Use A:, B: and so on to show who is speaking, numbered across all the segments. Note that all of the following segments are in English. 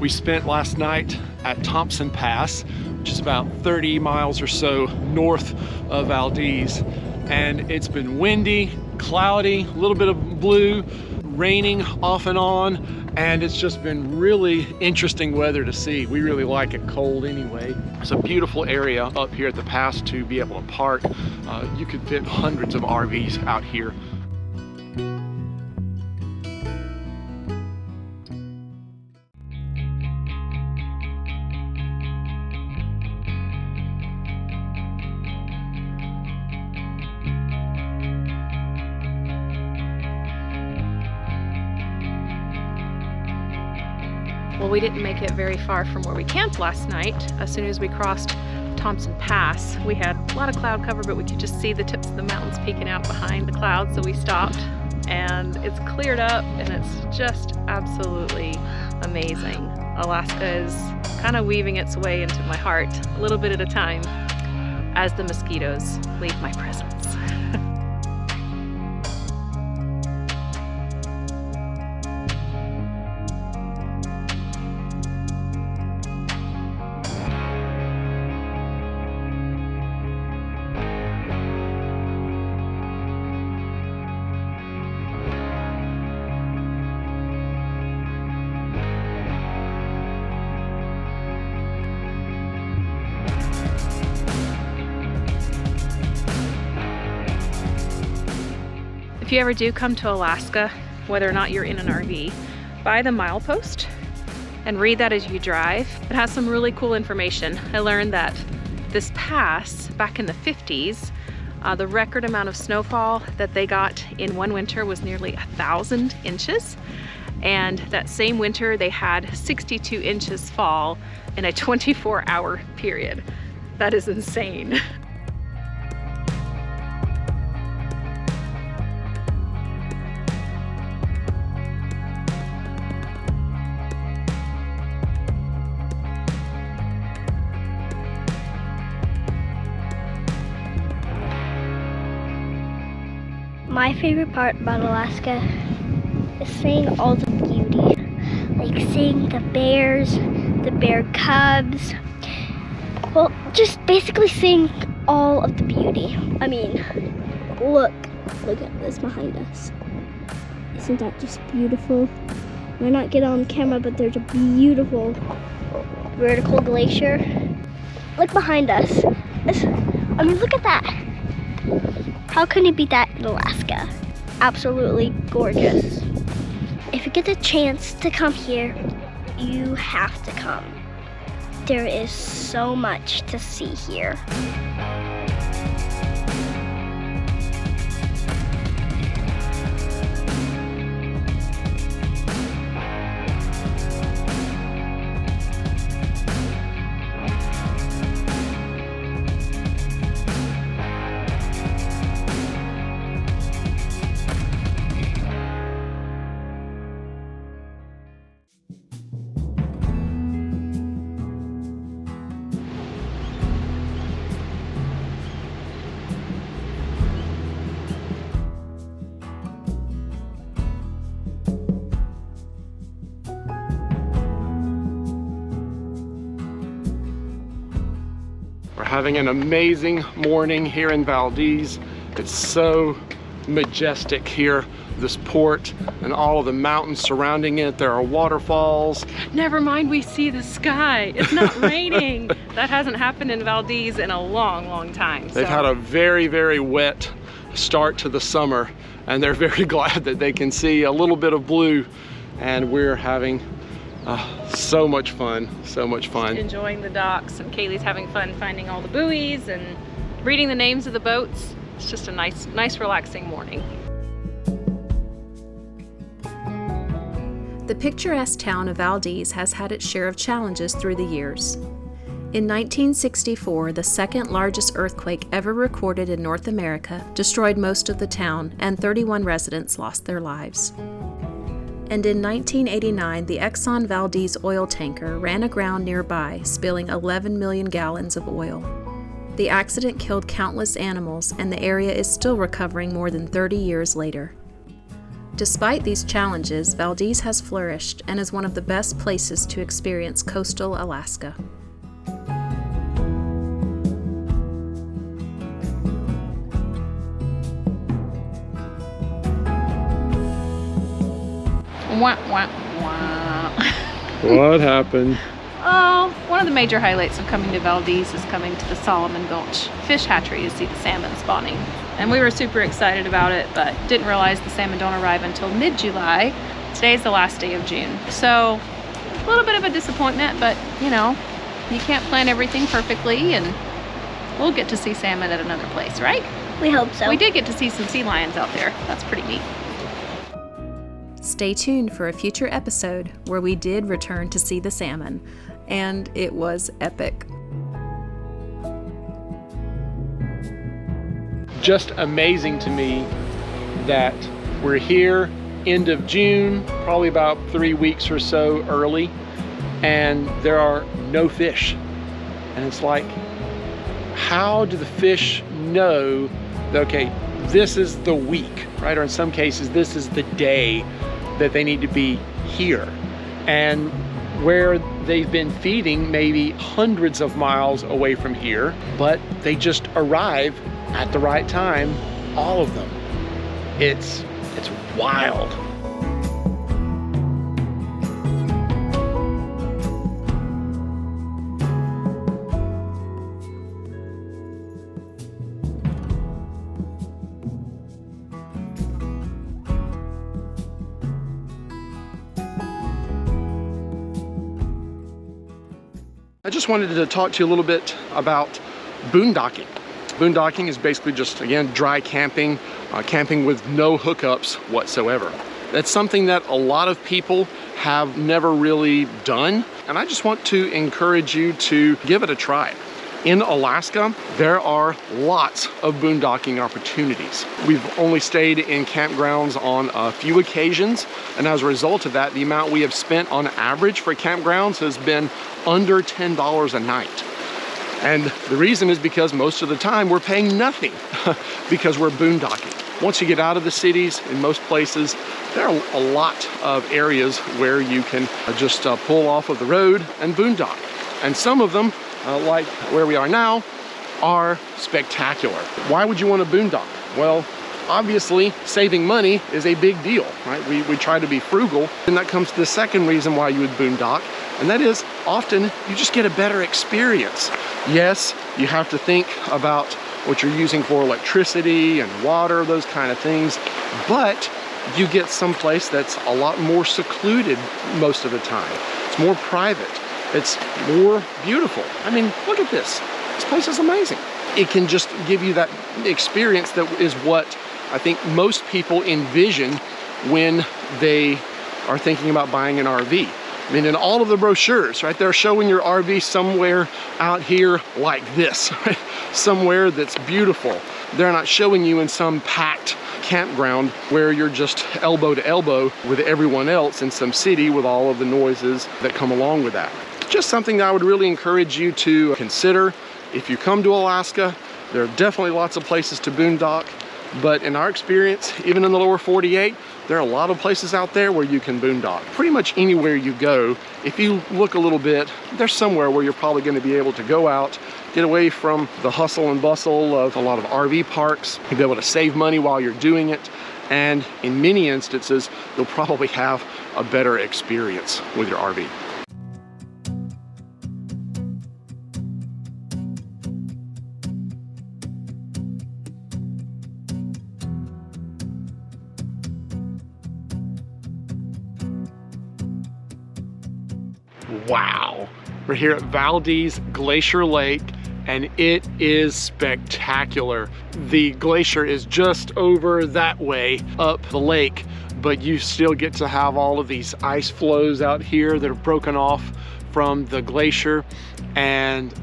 A: We spent last night at Thompson Pass, which is about 30 miles or so north of Valdez. And it's been windy, cloudy, a little bit of blue, raining off and on. And it's just been really interesting weather to see. We really like it cold anyway. It's a beautiful area up here at the pass to be able to park. You could fit hundreds of RVs out here.
B: Well, we didn't make it very far from where we camped last night. As soon as we crossed Thompson Pass, we had a lot of cloud cover, but we could just see the tips of the mountains peeking out behind the clouds, so we stopped. And it's cleared up, and it's just absolutely amazing. Alaska is kind of weaving its way into my heart, a little bit at a time, as the mosquitoes leave my presence. If you ever do come to Alaska, whether or not you're in an RV, buy the milepost and read that as you drive. It has some really cool information. I learned that this pass, back in the 50s, the record amount of snowfall that they got in one winter was nearly 1,000 inches. And that same winter, they had 62 inches fall in a 24-hour period. That is insane.
C: My favorite part about Alaska is seeing all the beauty. Like seeing the bears, the bear cubs. Well, just basically seeing all of the beauty. I mean, look at this behind us. Isn't that just beautiful? Might not get on camera, but there's a beautiful vertical glacier. Look behind us. I mean, look at that. How can it be that in Alaska? Absolutely gorgeous. If you get the chance to come here, you have to come. There is so much to see here.
A: We're having an amazing morning here in Valdez. It's so majestic here, this port and all of the mountains surrounding it. There are waterfalls.
B: Never mind, we see the sky. It's not raining. That hasn't happened in Valdez in a long, long time.
A: They've had a very, very wet start to the summer, and they're very glad that they can see a little bit of blue, and we're having so much fun, so much fun.
B: Just enjoying the docks, and Kaylee's having fun finding all the buoys and reading the names of the boats. It's just a nice relaxing morning.
D: The picturesque town of Valdez has had its share of challenges through the years. In 1964, the second largest earthquake ever recorded in North America destroyed most of the town, and 31 residents lost their lives. And in 1989, the Exxon Valdez oil tanker ran aground nearby, spilling 11 million gallons of oil. The accident killed countless animals, and the area is still recovering more than 30 years later. Despite these challenges, Valdez has flourished and is one of the best places to experience coastal Alaska.
B: Wah, wah, wah.
A: What happened?
B: Oh, one of the major highlights of coming to Valdez is coming to the Solomon Gulch Fish Hatchery to see the salmon spawning. And we were super excited about it, but didn't realize the salmon don't arrive until mid-July. Today's the last day of June. So a little bit of a disappointment, but you know, you can't plan everything perfectly, and we'll get to see salmon at another place, right?
C: We hope so.
B: We did get to see some sea lions out there. That's pretty neat.
D: Stay tuned for a future episode where we did return to see the salmon, and it was epic.
A: Just amazing to me that we're here end of June, probably about 3 weeks or so early, and there are no fish. And it's like, how do the fish know that, okay, this is the week, right? Or in some cases, this is the day that they need to be here. And where they've been feeding maybe hundreds of miles away from here, but they just arrive at the right time, all of them. It's wild. I just wanted to talk to you a little bit about boondocking. Boondocking is basically just, again, dry camping, camping with no hookups whatsoever. That's something that a lot of people have never really done, and I just want to encourage you to give it a try. In Alaska, there are lots of boondocking opportunities. We've only stayed in campgrounds on a few occasions, and as a result of that, the amount we have spent on average for campgrounds has been under $10 a night. And the reason is because most of the time we're paying nothing because we're boondocking. Once you get out of the cities, in most places, there are a lot of areas where you can just pull off of the road and boondock. And some of them, like where we are now, are spectacular. Why would you want to boondock? Well, obviously saving money is a big deal, right? We try to be frugal, and that comes to the second reason why you would boondock, and that is often you just get a better experience. Yes, you have to think about what you're using for electricity and water, those kind of things, but you get someplace that's a lot more secluded most of the time. It's more private. It's more beautiful. I mean, look at this. This place is amazing. It can just give you that experience that is what I think most people envision when they are thinking about buying an RV. I mean, in all of the brochures, right, they're showing your RV somewhere out here like this, right? Somewhere that's beautiful. They're not showing you in some packed campground where you're just elbow to elbow with everyone else in some city with all of the noises that come along with that. Just something that I would really encourage you to consider. If you come to Alaska, there are definitely lots of places to boondock, but in our experience, even in the lower 48, there are a lot of places out there where you can boondock. Pretty much anywhere you go, if you look a little bit, there's somewhere where you're probably going to be able to go out, get away from the hustle and bustle of a lot of RV parks. You'll be able to save money while you're doing it, and in many instances, you'll probably have a better experience with your RV. Wow, we're here at Valdez Glacier Lake, and it is spectacular. The glacier is just over that way up the lake, but you still get to have all of these ice flows out here that are broken off from the glacier, and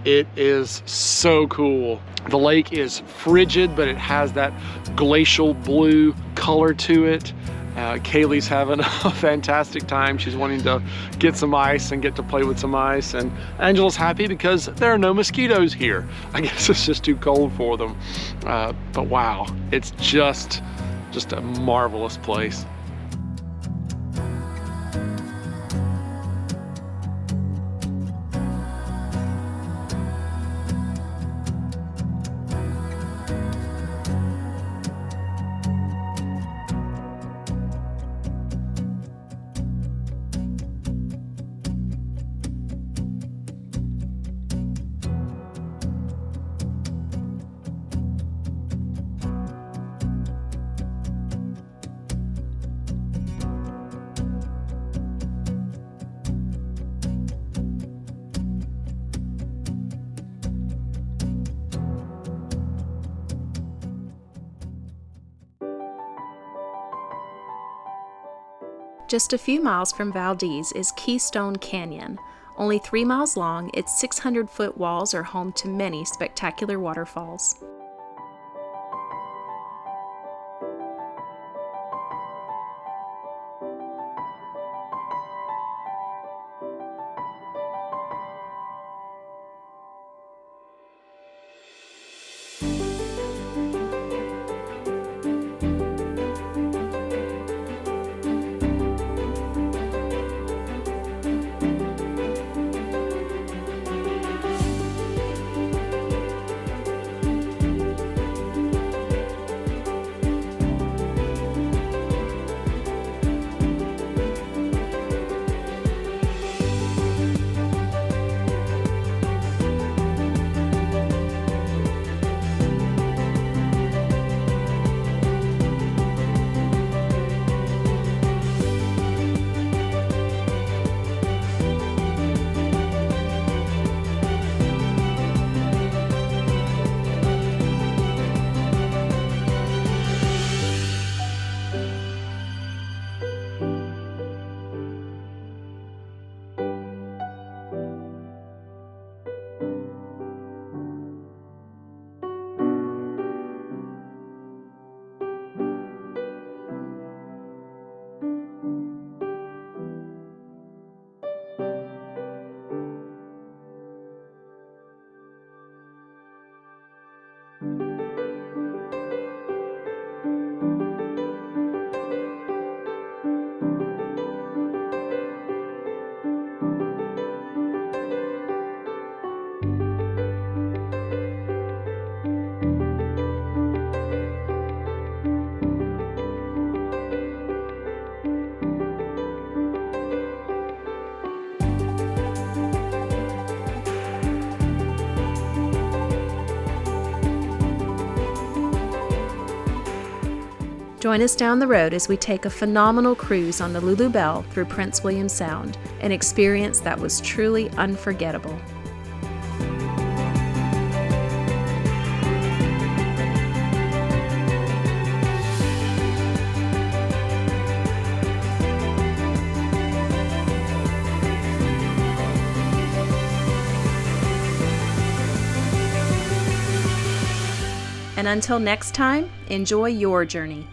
A: it is so cool. The lake is frigid, but it has that glacial blue color to it. Kaylee's having a fantastic time. She's wanting to get some ice and get to play with some ice, and Angela's happy because there are no mosquitoes here. I guess it's just too cold for them. But wow, it's just Just a marvelous place.
D: Just a few miles from Valdez is Keystone Canyon. Only 3 miles long, its 600-foot walls are home to many spectacular waterfalls. Join us down the road as we take a phenomenal cruise on the Lulu Belle through Prince William Sound, an experience that was truly unforgettable. And until next time, enjoy your journey.